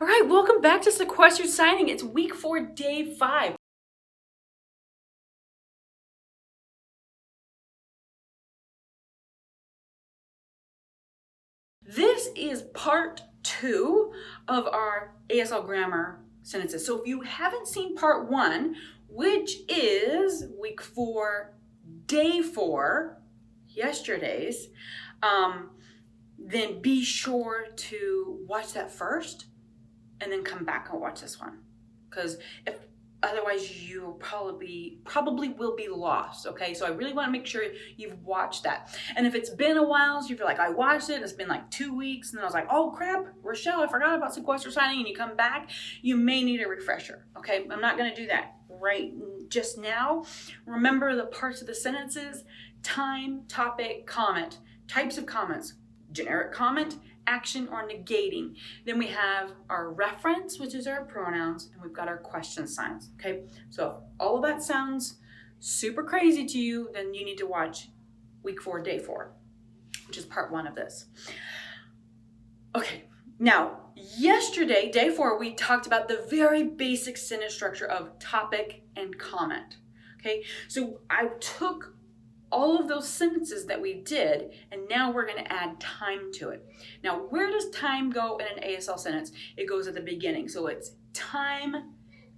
All right, welcome back to Sequestered Signing. It's week 4, day 5. This is part 2 of our ASL Grammar sentences. So if you haven't seen part 1, which is week 4, day 4, yesterday's, then be sure to watch that first and then come back and watch this one. Because otherwise you probably will be lost, okay? So I really want to make sure you've watched that. And if it's been a while, so you're like, I watched it, it's been like 2 weeks, and then I was like, oh crap, Rochelle, I forgot about Sequestered Signing, and you come back, you may need a refresher, okay? I'm not going to do that right just now. Remember the parts of the sentences: time, topic, comment, types of comments, generic comment, action, or negating. Then we have our reference, which is our pronouns, and we've got our question signs, okay? So if all of that sounds super crazy to you, then you need to watch week 4, day 4, which is part 1 of this. Okay, now yesterday, day 4, we talked about the very basic sentence structure of topic and comment, okay? So I took all of those sentences that we did, and now we're going to add time to it. Now, where does time go in an ASL sentence? It goes at the beginning. So it's time,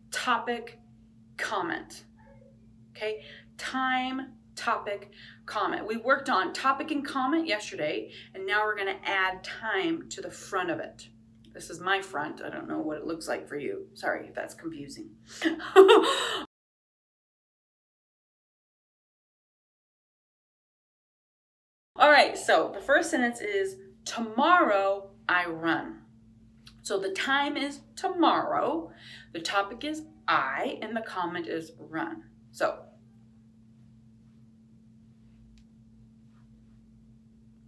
topic, comment. Okay? Time, topic, comment. We worked on topic and comment yesterday, and now we're going to add time to the front of it. This is my front. I don't know what it looks like for you. Sorry if that's confusing. All right, so the first sentence is, tomorrow I run. So the time is tomorrow, the topic is I, and the comment is run. So,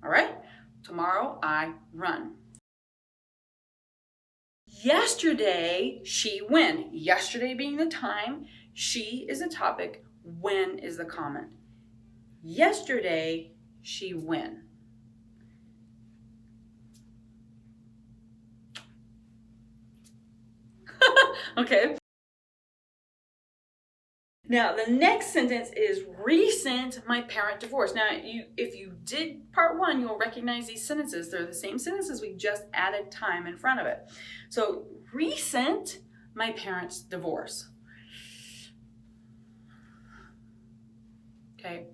all right, tomorrow I run. Yesterday she went. Yesterday being the time, she is the topic, when is the comment. Yesterday she win. Okay. Now the next sentence is recent my parent divorced. Now if you did part 1, you'll recognize these sentences. They're the same sentences, we just added time in front of it. So recent my parents divorce. Okay.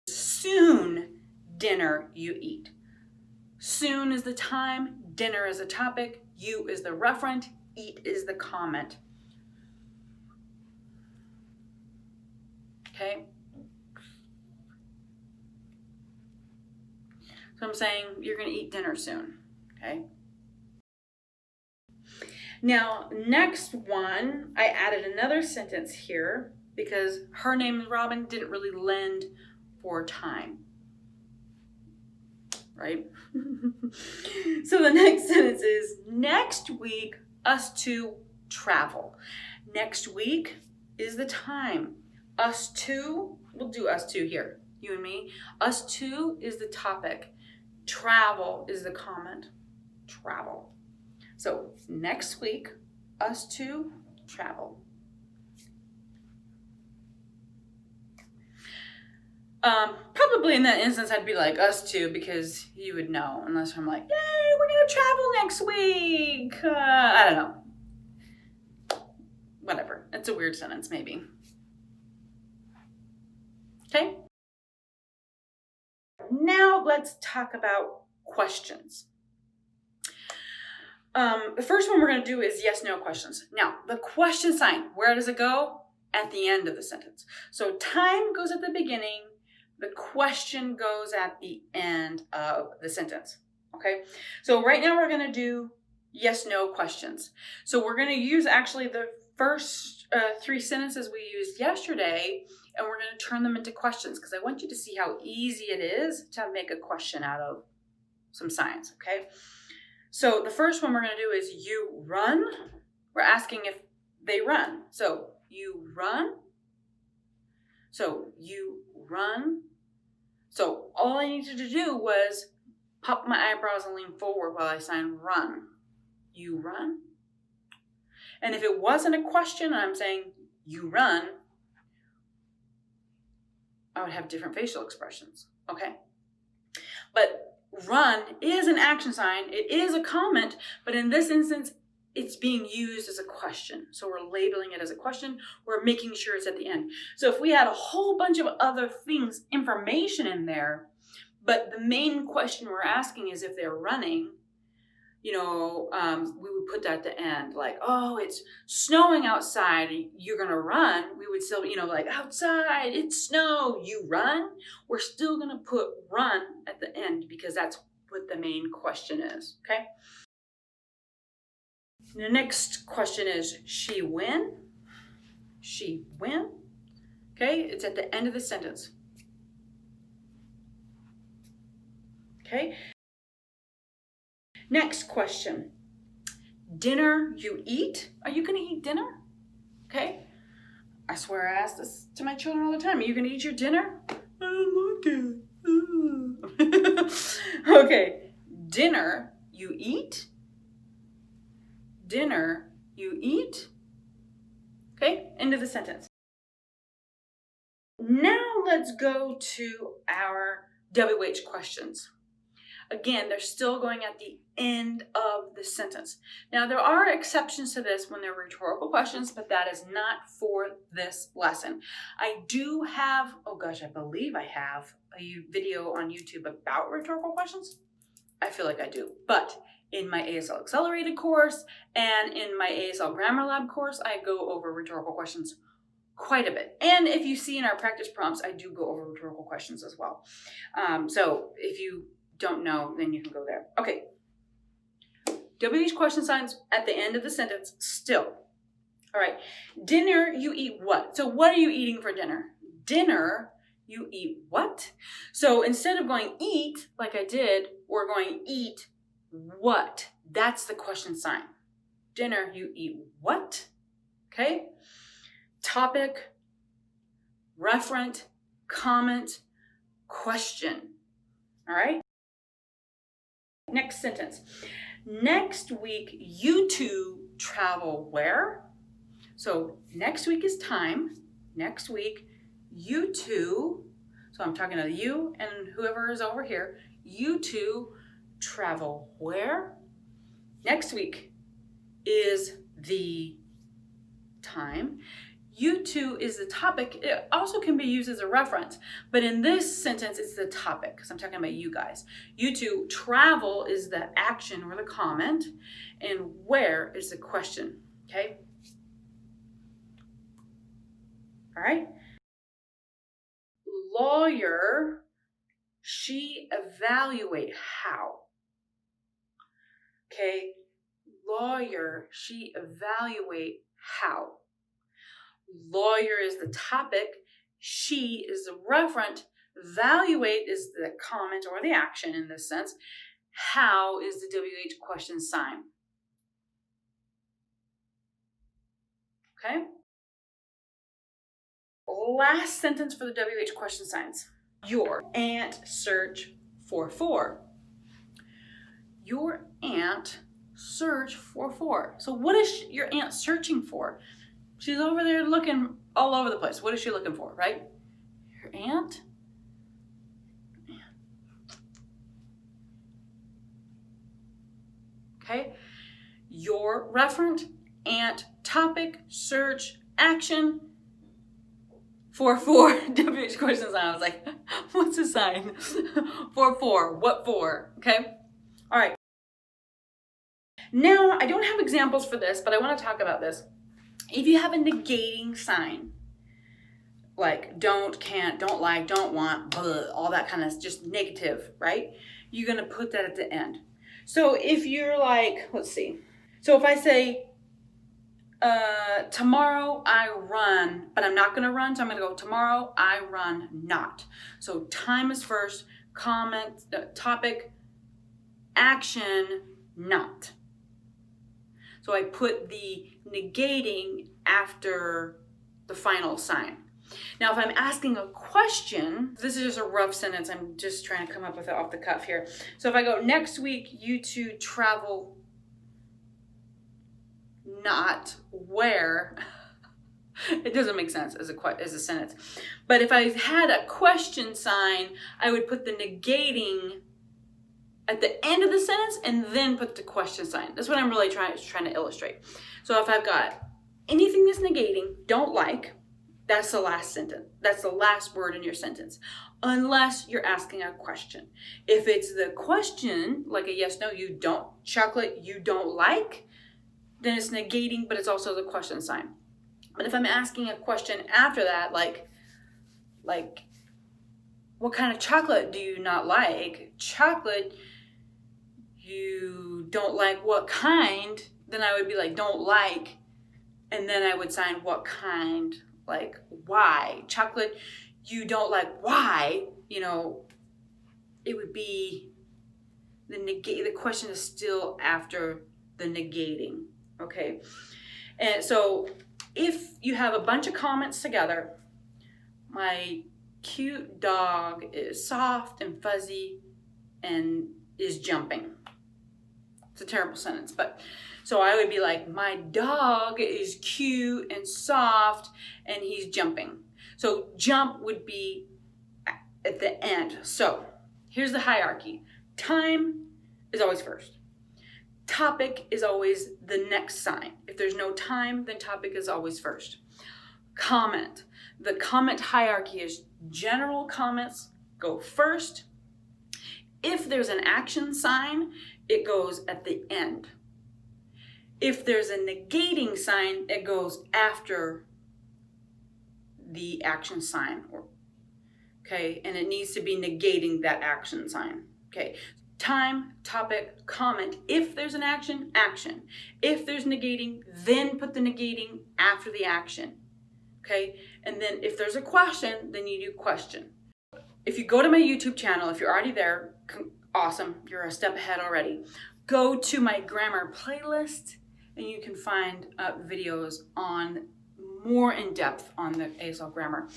Soon dinner you eat. Soon is the time, dinner is the topic, you is the referent, eat is the comment. Okay? So I'm saying you're going to eat dinner soon. Okay? Now, next one, I added another sentence here because her name is Robin didn't really lend for time. Right? So the next sentence is, next week, us two travel. Next week is the time. Us two, we'll do us two here, you and me. Us two is the topic. Travel is the comment. Travel. So next week, us two travel. Probably in that instance, I'd be like us two, because you would know, unless I'm like, yay, we're gonna travel next week. I don't know. Whatever. It's a weird sentence, maybe. Okay. Now let's talk about questions. The first one we're going to do is yes/no questions. Now, the question sign, where does it go? At the end of the sentence. So time goes at the beginning. The question goes at the end of the sentence. Okay. So right now we're going to do yes/no questions. So we're going to use actually the first 3 sentences we used yesterday, and we're going to turn them into questions because I want you to see how easy it is to make a question out of some science. Okay. So the first one we're going to do is you run. We're asking if they run. So you run. So you run. So all I needed to do was pop my eyebrows and lean forward while I sign run. You run? And if it wasn't a question and I'm saying you run, I would have different facial expressions, okay? But run is an action sign. It is a comment, but in this instance, it's being used as a question. So we're labeling it as a question. We're making sure it's at the end. So if we had a whole bunch of other things, information in there, but the main question we're asking is if they're running, we would put that at the end, like, oh, it's snowing outside, you're gonna run. We would still, like, outside, it's snow, you run. We're still gonna put run at the end because that's what the main question is, okay? The next question is, she win? She win? Okay, it's at the end of the sentence. Okay. Next question. Dinner you eat? Are you going to eat dinner? Okay. I swear I ask this to my children all the time. Are you going to eat your dinner? I don't like it. Okay. Dinner you eat? Dinner you eat? Okay. End of the sentence. Now let's go to our WH questions. Again, they're still going at the end of the sentence. Now, there are exceptions to this when they're rhetorical questions, but that is not for this lesson. I do have, I believe I have a video on YouTube about rhetorical questions. I feel like I do. But in my ASL Accelerated course and in my ASL Grammar Lab course, I go over rhetorical questions quite a bit. And if you see in our practice prompts, I do go over rhetorical questions as well. So if you don't know, then you can go there. Okay. WH question signs at the end of the sentence still. All right. Dinner, you eat what? So what are you eating for dinner? Dinner, you eat what? So instead of going eat, like I did, we're going eat what? That's the question sign. Dinner, you eat what? Okay. Topic, referent, comment, question. All right. Next sentence. Next week, you two travel where? So next week is time. Next week, you two, so I'm talking to you and whoever is over here, you two travel where? Next week is the time. You two is the topic. It also can be used as a reference, but in this sentence, it's the topic because I'm talking about you guys. You two, travel is the action or the comment, and where is the question, okay? All right. Lawyer, she evaluate how. Okay. Lawyer, she evaluate how. Lawyer is the topic, she is the referent, evaluate is the comment or the action in this sense, how is the WH question sign. Okay? Last sentence for the WH question signs. Your aunt search for. Your aunt search for. So what is your aunt searching for? She's over there looking all over the place. What is she looking for, right? Your aunt? Okay. Your referent, aunt, topic, search, action, for. WH questions. I was like, what's the sign? For. What for? Okay. All right. Now, I don't have examples for this, but I want to talk about this. If you have a negating sign, like don't, can't, don't like, don't want, blah, all that kind of just negative, right? You're going to put that at the end. So if you're like, let's see. So if I say, tomorrow I run, but I'm not going to run, so I'm going to go tomorrow I run not. So time is first, comment, topic, action, not. So I put the negating after the final sign. Now, if I'm asking a question, this is just a rough sentence. I'm just trying to come up with it off the cuff here. So if I go, next week, you two travel not where, it doesn't make sense as a sentence. But if I had a question sign, I would put the negating at the end of the sentence and then put the question sign. That's what I'm really trying to illustrate. So if I've got anything that's negating, don't like, that's the last sentence. That's the last word in your sentence, unless you're asking a question. If it's the question, like a yes, no, you don't, chocolate, you don't like, then it's negating, but it's also the question sign. But if I'm asking a question after that, like, what kind of chocolate do you not like? Chocolate, you don't like what kind, then I would be like, don't like, and then I would sign what kind, like why. Chocolate, you don't like why, you know, it would be the question is still after the negating, okay? And so if you have a bunch of comments together, my cute dog is soft and fuzzy and is jumping. It's a terrible sentence, but so I would be like, my dog is cute and soft and he's jumping. So jump would be at the end. So here's the hierarchy. Time is always first. Topic is always the next sign. If there's no time, then topic is always first. Comment. The comment hierarchy is general comments go first. If there's an action sign, it goes at the end. If there's a negating sign, it goes after the action sign. Okay, and it needs to be negating that action sign. Okay, time, topic, comment. If there's an action, action. If there's negating, then put the negating after the action. Okay, and then if there's a question, then you do question. If you go to my YouTube channel, if you're already there, awesome, you're a step ahead already. Go to my grammar playlist and you can find videos on more in depth on the ASL grammar.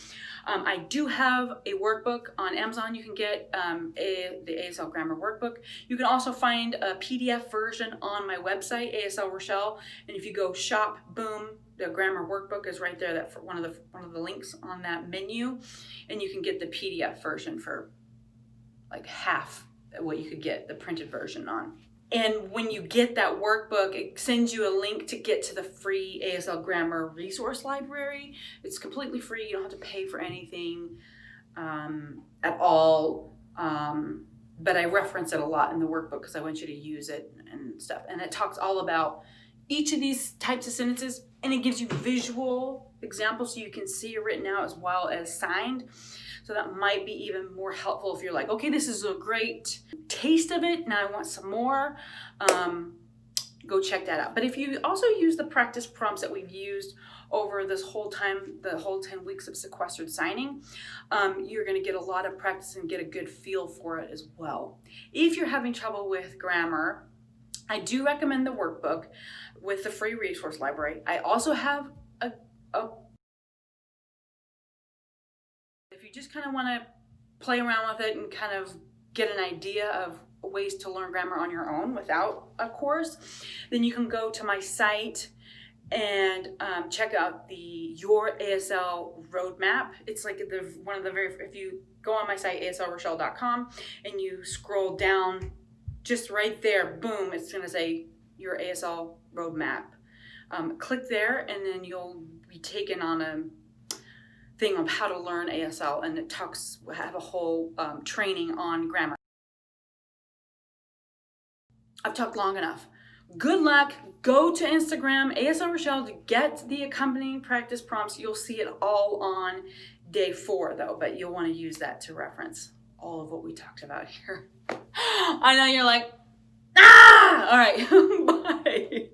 I do have a workbook on Amazon. You can get the ASL grammar workbook. You can also find a PDF version on my website, ASL Rochelle. And if you go shop, boom, the grammar workbook is right there. That for one of the links on that menu, and you can get the PDF version for like half what you could get the printed version on. And when you get that workbook, it sends you a link to get to the free ASL Grammar resource library. It's completely free. You don't have to pay for anything at all. But I reference it a lot in the workbook because I want you to use it and stuff. And it talks all about each of these types of sentences, and it gives you visual examples so you can see it written out as well as signed. So that might be even more helpful if you're like, okay, this is a great taste of it, now I want some more. Go check that out. But if you also use the practice prompts that we've used over this whole time, the whole 10 weeks of sequestered signing, you're gonna get a lot of practice and get a good feel for it as well. If you're having trouble with grammar, I do recommend the workbook with the free resource library. I also have if you just kind of want to play around with it and kind of get an idea of ways to learn grammar on your own without a course, then you can go to my site and check out the Your ASL Roadmap. It's like if you go on my site, aslrochelle.com, and you scroll down just right there, boom, it's going to say Your ASL Roadmap. Click there and then you'll be taken on a thing of how to learn ASL, and it have a whole training on grammar. I've talked long enough. Good luck. Go to Instagram, ASL Rochelle, to get the accompanying practice prompts. You'll see it all on day 4 though, but you'll want to use that to reference all of what we talked about here. I know you're like, ah! All right, bye.